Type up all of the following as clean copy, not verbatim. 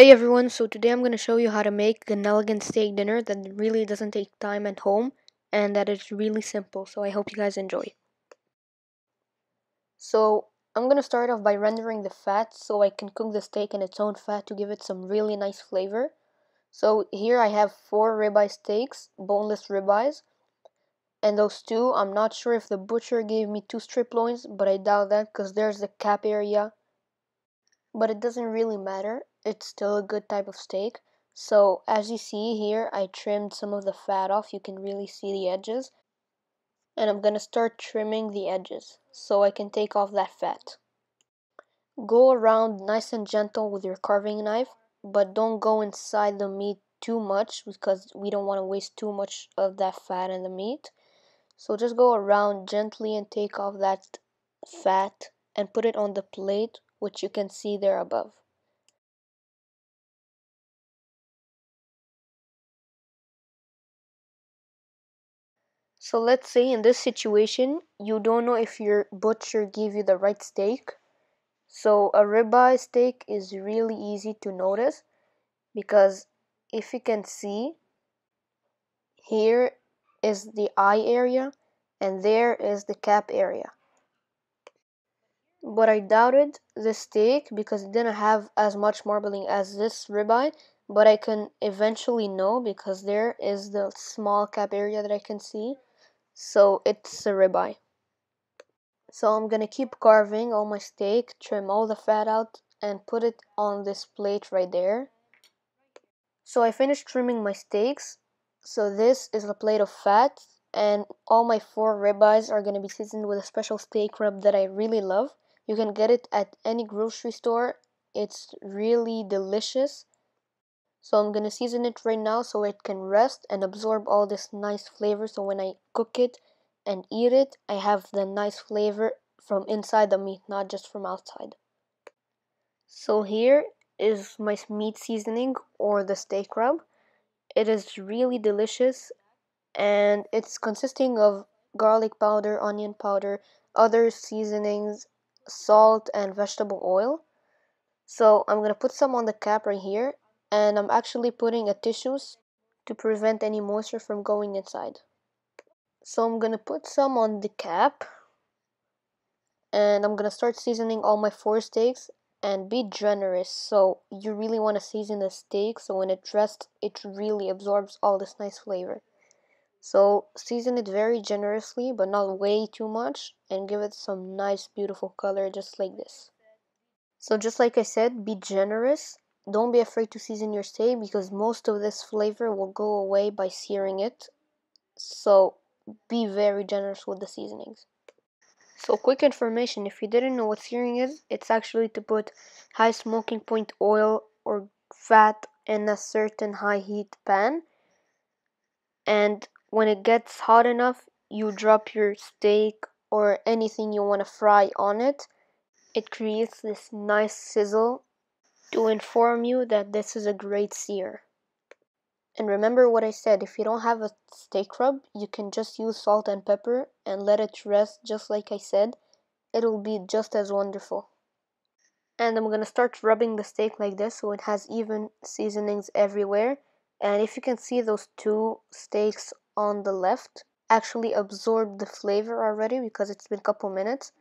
Hey everyone, so today I'm going to show you how to make an elegant steak dinner that really doesn't take time at home and that is really simple, so I hope you guys enjoy. So I'm going to start off by rendering the fat so I can cook the steak in its own fat to give it some really nice flavor. So here I have 4 ribeye steaks, boneless ribeyes, and those two, I'm not sure if the butcher gave me 2 strip loins, but I doubt that because there's the cap area. But it doesn't really matter, it's still a good type of steak. So as you see here, I trimmed some of the fat off, you can really see the edges. And I'm gonna start trimming the edges so I can take off that fat. Go around nice and gentle with your carving knife, but don't go inside the meat too much because we don't want to waste too much of that fat in the meat. So just go around gently and take off that fat and put it on the plate, which you can see there above. So let's say in this situation, you don't know if your butcher gave you the right steak. So a ribeye steak is really easy to notice because if you can see, here is the eye area and there is the cap area. But I doubted this steak because it didn't have as much marbling as this ribeye, but I can eventually know because there is the small cap area that I can see. So it's a ribeye. So I'm gonna keep carving all my steak, trim all the fat out, and put it on this plate right there. So I finished trimming my steaks. So this is a plate of fat, and all my 4 ribeyes are gonna be seasoned with a special steak rub that I really love. You can get it at any grocery store. It's really delicious. So I'm gonna season it right now so it can rest and absorb all this nice flavor. So when I cook it and eat it, I have the nice flavor from inside the meat, not just from outside. So here is my meat seasoning or the steak rub. It is really delicious and it's consisting of garlic powder, onion powder, other seasonings, salt, and vegetable oil. So I'm gonna put some on the cap right here, and I'm actually putting a tissue to prevent any moisture from going inside. So I'm gonna put some on the cap, and I'm gonna start seasoning all my 4 steaks, and be generous. So you really want to season the steak so when it rests, it really absorbs all this nice flavor. So season it very generously, but not way too much, and give it some nice beautiful color just like this. So just like I said, be generous. Don't be afraid to season your steak because most of this flavor will go away by searing it. So be very generous with the seasonings. So quick information, if you didn't know what searing is, it's actually to put high smoking point oil or fat in a certain high heat pan. And when it gets hot enough, you drop your steak or anything you want to fry on it. It creates this nice sizzle to inform you that this is a great sear. And remember what I said, if you don't have a steak rub, you can just use salt and pepper and let it rest just like I said. It'll be just as wonderful. And I'm gonna start rubbing the steak like this so it has even seasonings everywhere. And if you can see, those 2 steaks on the left actually absorbed the flavor already because it's been a couple minutes.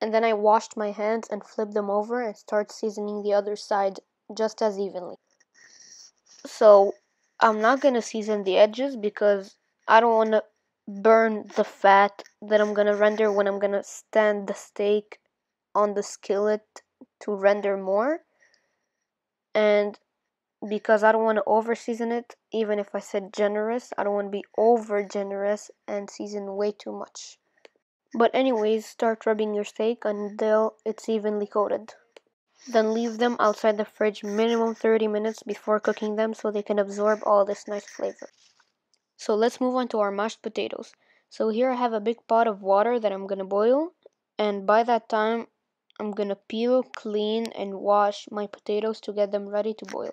And then I washed my hands and flipped them over and start seasoning the other side just as evenly. So I'm not gonna season the edges because I don't want to burn the fat that I'm gonna render when I'm gonna stand the steak on the skillet to render more. And because I don't want to over season it, even if I said generous, I don't want to be over generous and season way too much. But anyways, start rubbing your steak until it's evenly coated. Then leave them outside the fridge minimum 30 minutes before cooking them so they can absorb all this nice flavor. So let's move on to our mashed potatoes. So here I have a big pot of water that I'm gonna boil, and by that time I'm gonna peel, clean, and wash my potatoes to get them ready to boil.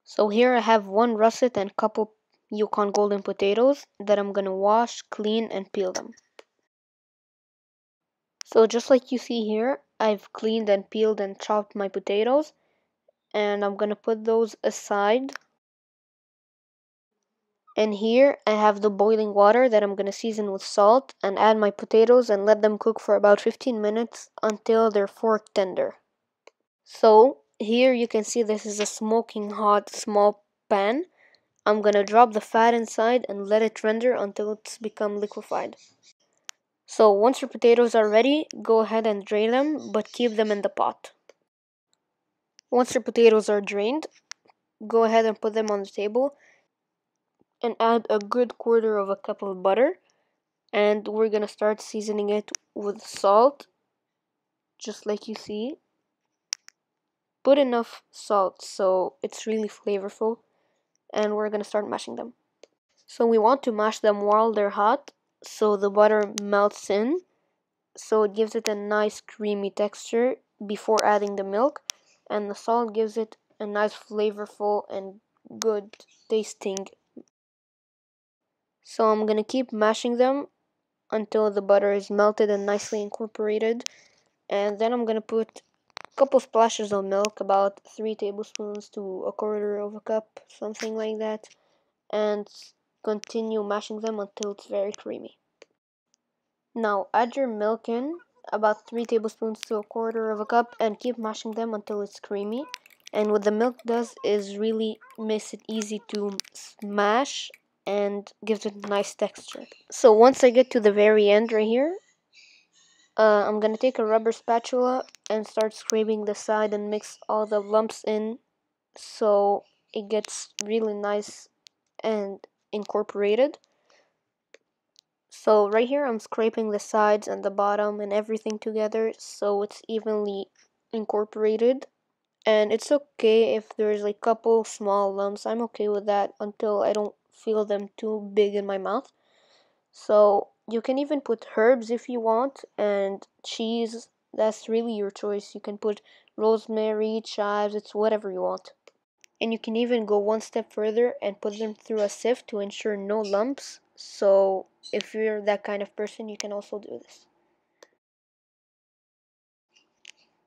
So here I have 1 russet and couple Yukon golden potatoes that I'm gonna wash, clean, and peel them. So just like you see here, I've cleaned and peeled and chopped my potatoes, and I'm gonna put those aside. And here I have the boiling water that I'm gonna season with salt and add my potatoes and let them cook for about 15 minutes until they're fork tender. So here you can see this is a smoking hot small pan. I'm gonna drop the fat inside and let it render until it's become liquefied. So once your potatoes are ready, go ahead and drain them, but keep them in the pot. Once your potatoes are drained, go ahead and put them on the table and add a good quarter of a cup of butter. And we're gonna start seasoning it with salt, just like you see. Put enough salt so it's really flavorful, and we're gonna start mashing them. So we want to mash them while they're hot so the butter melts in, so it gives it a nice creamy texture before adding the milk, and the salt gives it a nice flavorful and good tasting. So I'm gonna keep mashing them until the butter is melted and nicely incorporated, and then I'm gonna put a couple splashes of milk, about 3 tablespoons to a quarter of a cup, something like that, and continue mashing them until it's very creamy. Now add your milk in, about 3 tablespoons to a quarter of a cup, and keep mashing them until it's creamy. And what the milk does is really makes it easy to smash and gives it nice texture. So once I get to the very end right here, I'm gonna take a rubber spatula and start scraping the side and mix all the lumps in so it gets really nice and incorporated. So right here I'm scraping the sides and the bottom and everything together so it's evenly incorporated. And it's okay if there's a couple small lumps. I'm okay with that until I don't feel them too big in my mouth. So you can even put herbs if you want, and cheese. That's really your choice. You can put rosemary, chives, it's whatever you want. And you can even go one step further and put them through a sieve to ensure no lumps. So if you're that kind of person, you can also do this.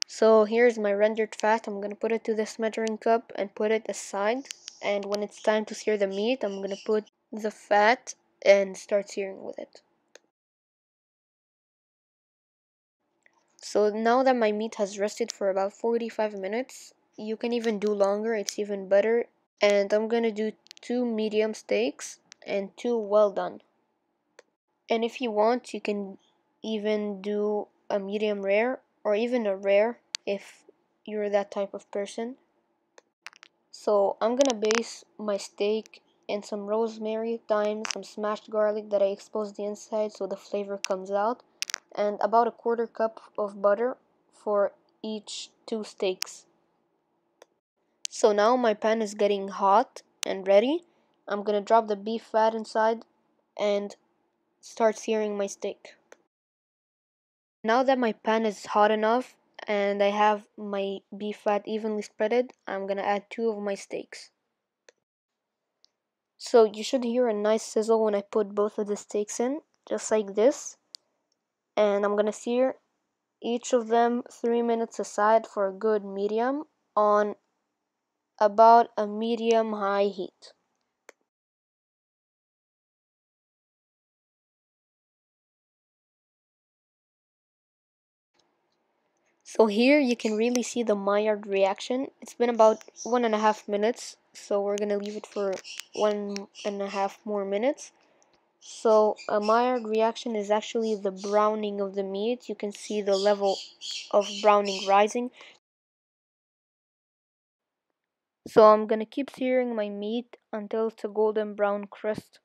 So here's my rendered fat. I'm gonna put it to this measuring cup and put it aside. And when it's time to sear the meat, I'm gonna put the fat and start searing with it. So now that my meat has rested for about 45 minutes, you can even do longer, it's even better. And I'm gonna do 2 medium steaks and 2 well done. And if you want, you can even do a medium rare or even a rare if you're that type of person. So I'm gonna base my steak in some rosemary, thyme, some smashed garlic that I exposed the inside so the flavor comes out, and about a quarter cup of butter for each 2 steaks. So now my pan is getting hot and ready. I'm gonna drop the beef fat inside and start searing my steak. Now that my pan is hot enough and I have my beef fat evenly spreaded, I'm gonna add 2 of my steaks. So you should hear a nice sizzle when I put both of the steaks in, just like this. And I'm gonna sear each of them 3 minutes aside for a good medium on about a medium high heat. So here you can really see the Maillard reaction. It's been about 1.5 minutes, so we're gonna leave it for 1.5 more minutes. So a Maillard reaction is actually the browning of the meat. You can see the level of browning rising. So I'm gonna keep searing my meat until it's a golden brown crust,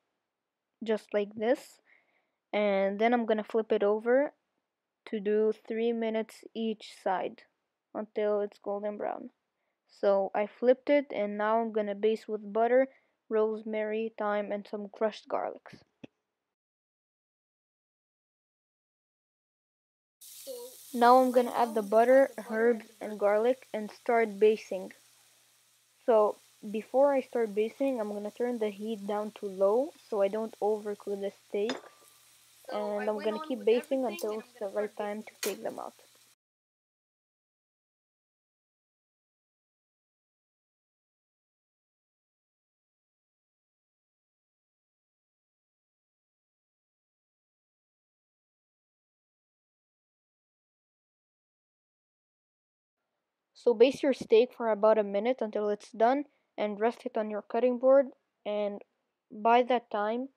just like this. And then I'm gonna flip it over to do 3 minutes each side until it's golden brown. So I flipped it and now I'm gonna baste with butter, rosemary, thyme, and some crushed garlics. Now I'm gonna add the butter, herbs, and garlic and start basting. So before I start basting, I'm gonna turn the heat down to low so I don't overcook the steaks. And I'm gonna keep basting until it's the right time to take them out. So baste your steak for about a minute until it's done and rest it on your cutting board, and by that time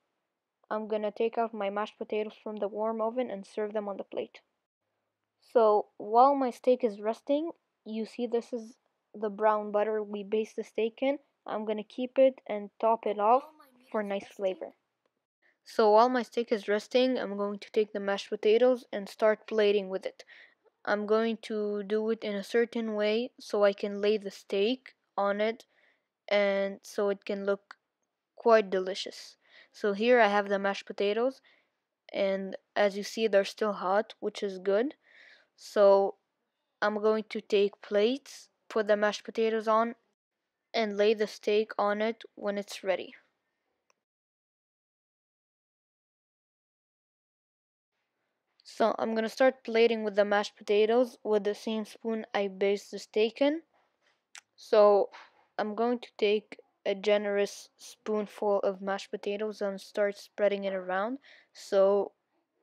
I'm gonna take out my mashed potatoes from the warm oven and serve them on the plate. So while my steak is resting, you see this is the brown butter we based the steak in. I'm gonna keep it and top it off for nice flavor. So while my steak is resting, I'm going to take the mashed potatoes and start plating with it. I'm going to do it in a certain way so I can lay the steak on it and so it can look quite delicious. So here I have the mashed potatoes, and as you see they're still hot, which is good. So I'm going to take plates, put the mashed potatoes on, and lay the steak on it when it's ready. So I'm gonna start plating with the mashed potatoes with the same spoon I based the steak in. So I'm going to take a generous spoonful of mashed potatoes and start spreading it around. So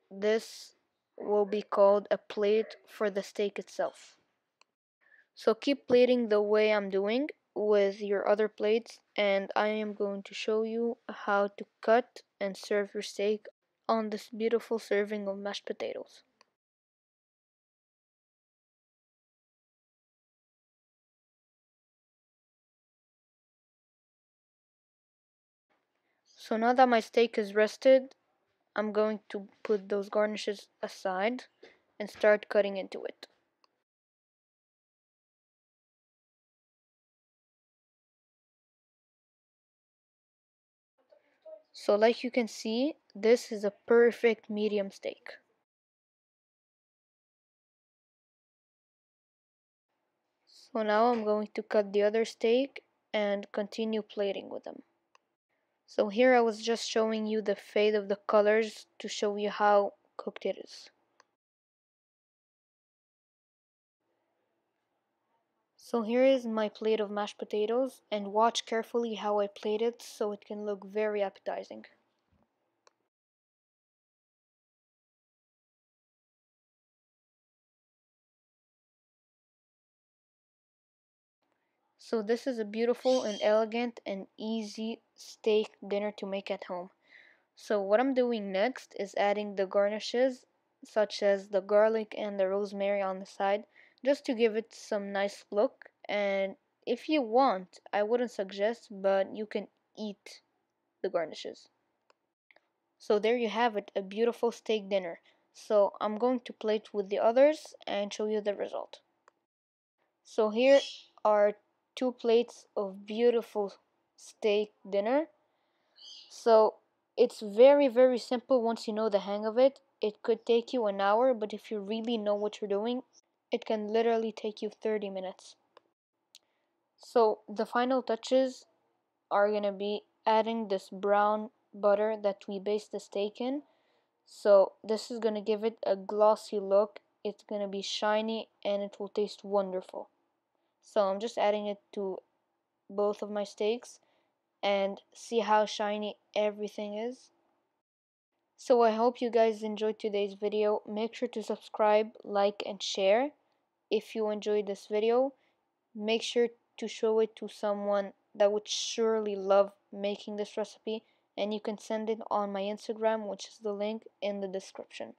this will be called a plate for the steak itself. So keep plating the way I'm doing with your other plates, and I am going to show you how to cut and serve your steak on this beautiful serving of mashed potatoes. So now that my steak is rested, I'm going to put those garnishes aside and start cutting into it. So like you can see, this is a perfect medium steak. So now I'm going to cut the other steak and continue plating with them. So here I was just showing you the fade of the colors to show you how cooked it is. So here is my plate of mashed potatoes, and watch carefully how I plate it so it can look very appetizing. So this is a beautiful and elegant and easy steak dinner to make at home. So what I'm doing next is adding the garnishes such as the garlic and the rosemary on the side just to give it some nice look, and if you want, I wouldn't suggest, but you can eat the garnishes. So there you have it, a beautiful steak dinner. So I'm going to plate with the others and show you the result. So here are two plates of beautiful steak dinner. So it's very simple once you know the hang of it. It could take you an hour, but if you really know what you're doing, it can literally take you 30 minutes. So the final touches are gonna be adding this brown butter that we based the steak in. So this is gonna give it a glossy look. It's gonna be shiny and it will taste wonderful. So I'm just adding it to both of my steaks and see how shiny everything is. So I hope you guys enjoyed today's video. Make sure to subscribe, like, and share. If you enjoyed this video, make sure to show it to someone that would surely love making this recipe, and you can send it on my Instagram, which is the link in the description.